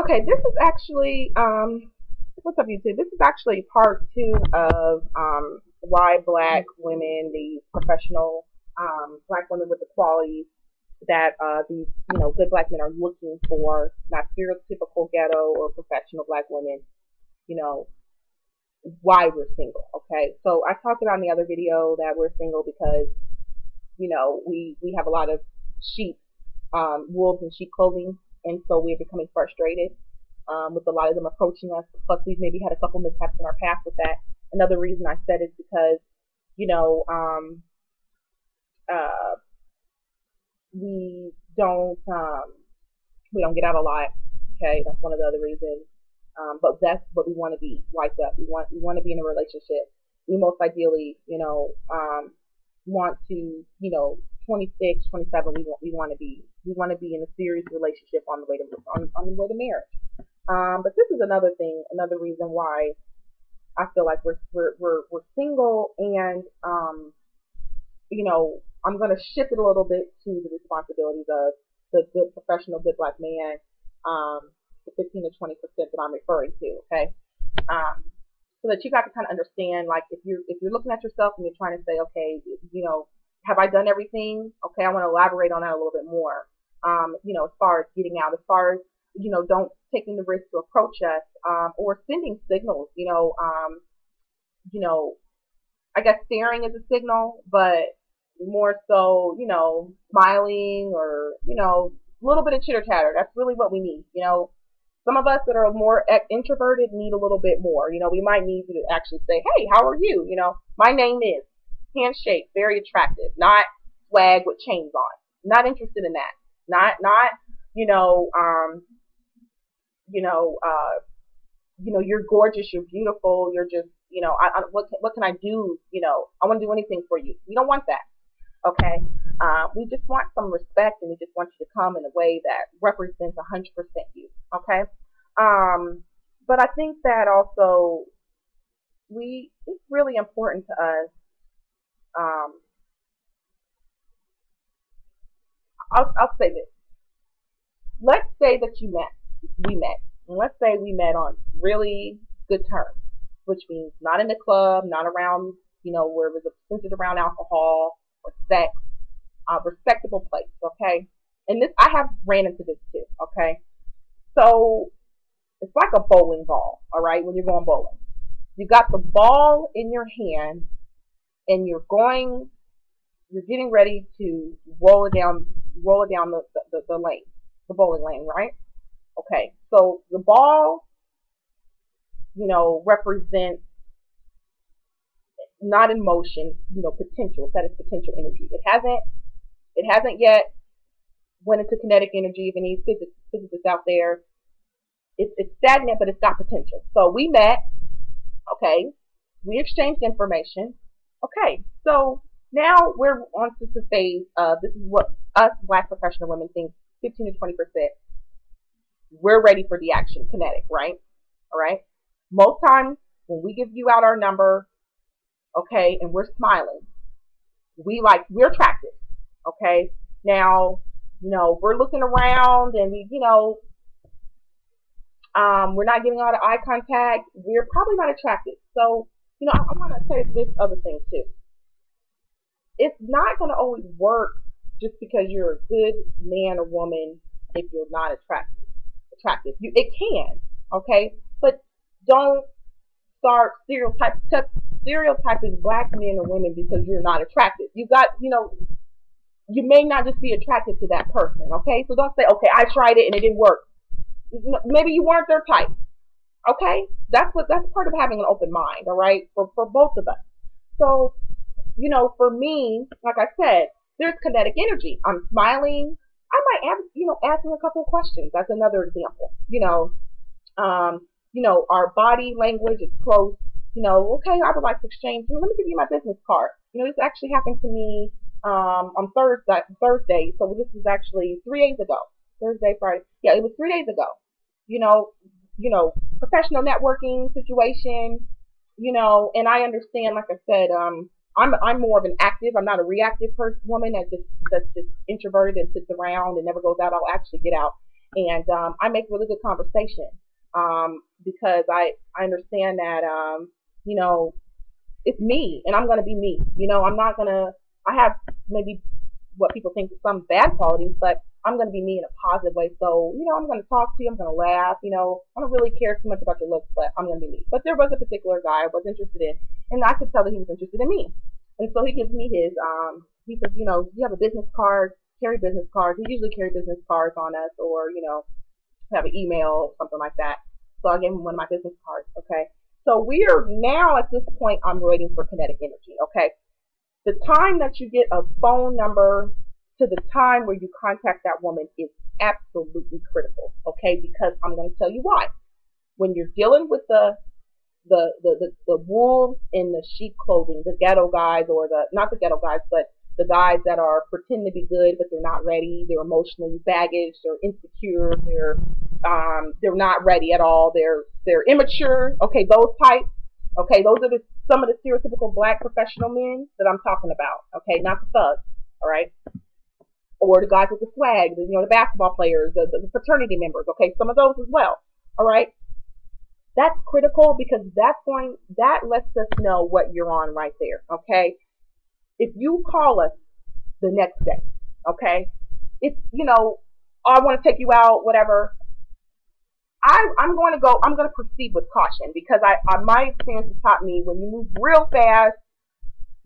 Okay, this is actually what's up YouTube? This is actually part two of why black women, these professional black women with the qualities that these good black men are looking for, not stereotypical ghetto or professional black women, you know, why we're single. Okay. So I talked about in the other video that we're single because, we have a lot of sheep, wolves in sheep clothing, and so we're becoming frustrated with a lot of them approaching us. Plus, we've maybe had a couple mishaps in our past with that. Another reason I said is because, you know, um, uh, we don't um, we don't get out a lot. Okay, that's one of the other reasons. But that's what we want to be like up. We want to be in a relationship. We most ideally, want to, 26, 27. We want to be in a serious relationship on the way to on the way to marriage. But this is another thing, another reason why I feel like we're single, and I'm gonna shift it a little bit to the responsibilities of the good professional, good black man, the 15 to 20% that I'm referring to. Okay, um, so that you guys can kind of understand, like if you're looking at yourself and you're trying to say, okay, have I done everything? Okay, I want to elaborate on that a little bit more. As far as getting out, as far as don't taking the risk to approach us, or sending signals. You know, I guess staring is a signal, but more so, smiling or a little bit of chitter chatter. That's really what we need. Some of us that are more introverted need a little bit more. We might need you to actually say, "Hey, how are you?" My name is handshake, very attractive, not swag with chains on. Not interested in that. Not you know you know you're gorgeous, you're beautiful, you're just what can I do? I want to do anything for you. We don't want that. Okay. We just want some respect, and we just want you to come in a way that represents 100% you. Okay. Um, but I think that also it's really important to us. Um, I'll say this. Let's say that we met, and let's say we met on really good terms, which means not in the club, not around, where it was centered around alcohol or sex, a respectable place. Okay. And this, I have ran into this too. Okay. So it's like a bowling ball. All right. When you're going bowling, you got the ball in your hand, and you're getting ready to roll it down the lane, the bowling lane, right? Okay, so the ball, represents not in motion, potential. That is potential energy. It hasn't yet went into kinetic energy. If any physicists out there, it's stagnant, but it's got potential. So we met. Okay, we exchanged information. Okay, so now we're on to the phase of this is what us black professional women think 15 to 20%. We're ready for the action, kinetic, right? All right. Most times when we give you out our number, okay, and we're smiling, we're attractive, okay. Now, we're looking around, and we're not giving out eye contact. We're probably not attractive. So, I want to say this other thing too. It's not going to always work just because you're a good man or woman if you're not it can, okay, but don't start stereotyping black men or women because you're not attractive. You may not just be attracted to that person, okay? So don't say, okay, I tried it and it didn't work. Maybe you weren't their type, okay? That's part of having an open mind, all right, for both of us. So, for me, like I said, there's kinetic energy. I'm smiling. I might ask them a couple of questions. That's another example. Our body language is close. Okay, I would like to exchange. Let me give you my business card. This actually happened to me on Thursday. So this was actually 3 days ago. Thursday, Friday. Yeah, it was 3 days ago. You know, professional networking situation. And I understand. Like I said, I'm more of an active. I'm not a reactive woman that's just introverted and sits around and never goes out. I'll actually get out And I make really good conversation because I understand that you know it's me and I'm gonna be me. I'm not gonna. I have maybe what people think is some bad qualities, but I'm gonna be me in a positive way. So I'm gonna talk to you. I'm gonna laugh. I don't really care too much about your looks, but I'm gonna be me. But there was a particular guy I was interested in, and I could tell that he was interested in me. And so he gives me his. He says, you have a business card. Carry business cards. We usually carry business cards on us, or have an email, something like that. So I gave him one of my business cards. Okay. So we are now at this point. I'm waiting for kinetic energy. Okay. The time that you get a phone number to the time where you contact that woman is absolutely critical. Okay. Because I'm going to tell you why. When you're dealing with the wolves in the sheep clothing, the ghetto guys, or the not the ghetto guys, but the guys that are pretend to be good but they're not ready. They're emotionally baggage. They're insecure. They're not ready at all. They're immature. Okay, those types. Okay, those are some of the stereotypical black professional men that I'm talking about. Okay, not the thugs. All right, or the guys with the swag. The basketball players, the fraternity members. Okay, some of those as well. All right, that's critical because that lets us know what you're on right there. Okay, if you call us the next day, okay, if I want to take you out, whatever. I'm going to proceed with caution because my experience has taught me when you move real fast,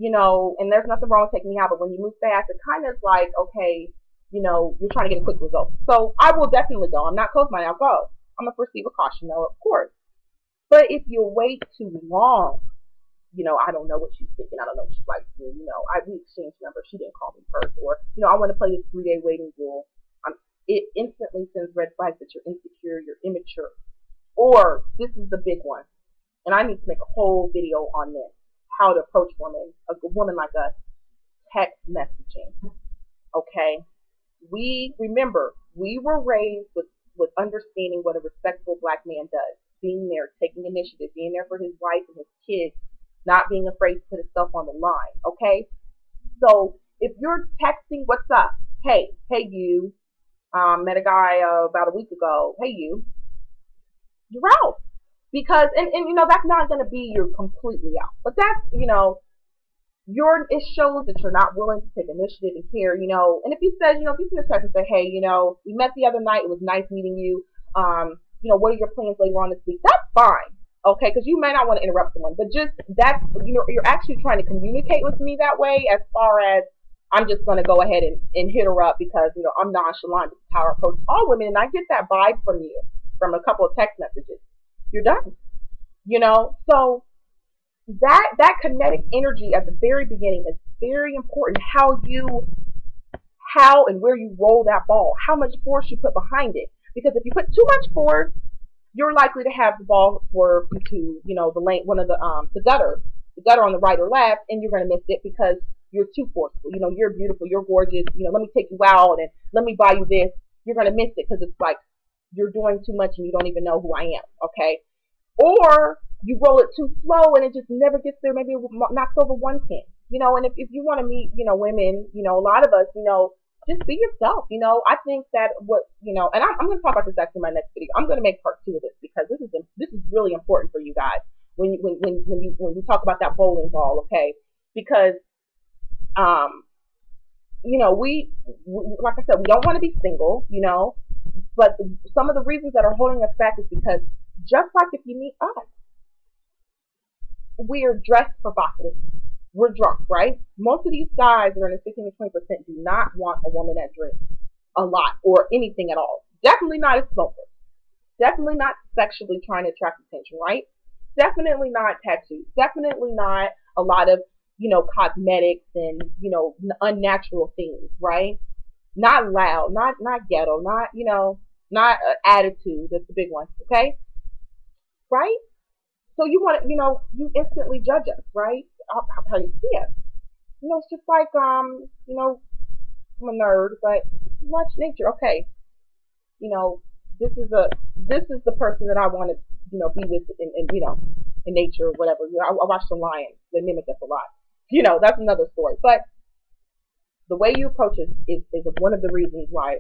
and there's nothing wrong with taking me out, but when you move fast, it kind of like, okay, you're trying to get a quick result. So I will definitely go. I'm not close-minded. I'll go. I'm going to proceed with caution, though, of course. But if you wait too long, I don't know what she's thinking. I don't know what she's like. We exchanged numbers. She didn't call me first, or I want to play this 3-day waiting rule. It instantly sends red flags that you're insecure, you're immature, or this is the big one, and I need to make a whole video on this: how to approach a woman like us, text messaging. Okay, we were raised with understanding what a respectable black man does, being there, taking initiative, being there for his wife and his kids, not being afraid to put himself on the line. Okay, so if you're texting, what's up? Hey, you. Met a guy about a week ago. Hey, you're out because and that's not going to be you're completely out, but that's it shows that you're not willing to take initiative and care. And if you said if you send a text and say, hey, we met the other night. It was nice meeting you. What are your plans later on this week? That's fine. Okay, because you may not want to interrupt someone, but just that's you're actually trying to communicate with me that way. As far as I'm just going to go ahead and hit her up because I'm nonchalant. This is how I approach all women, and I get that vibe from you from a couple of text messages. You're done. So that kinetic energy at the very beginning is very important. How and where you roll that ball, how much force you put behind it. Because if you put too much force, you're likely to have the ball swerve into the lane, one of the gutter on the right or left, and you're going to miss it because you're too forceful. You're beautiful, you're gorgeous. Let me take you out and let me buy you this. You're going to miss it because it's like you're doing too much and you don't even know who I am. Okay, or you roll it too slow and it just never gets there. Maybe it knocks over one pin. And if you want to meet women, a lot of us, just be yourself. I think that and I'm going to talk about this actually in my next video. I'm going to make part 2 of this because this is really important for you guys when we talk about that bowling ball, okay? Because we like I said, we don't want to be single, but some of the reasons that are holding us back is because just like if you meet us, we are dressed provocative. We're drunk, right? Most of these guys that are in the 15 to 20% do not want a woman that drinks a lot or anything at all. Definitely not a smoker. Definitely not sexually trying to attract attention, right? Definitely not tattoos. Definitely not a lot of, cosmetics and, unnatural things, right? Not loud, not ghetto, not attitude. That's the big one, okay? Right? So you want to, you instantly judge us, right? How you see us. It's just like, I'm a nerd, but watch nature. Okay, this is the person that I want to, be with in nature or whatever. I watch the lions. They mimic us a lot. That's another story. But the way you approach it is one of the reasons why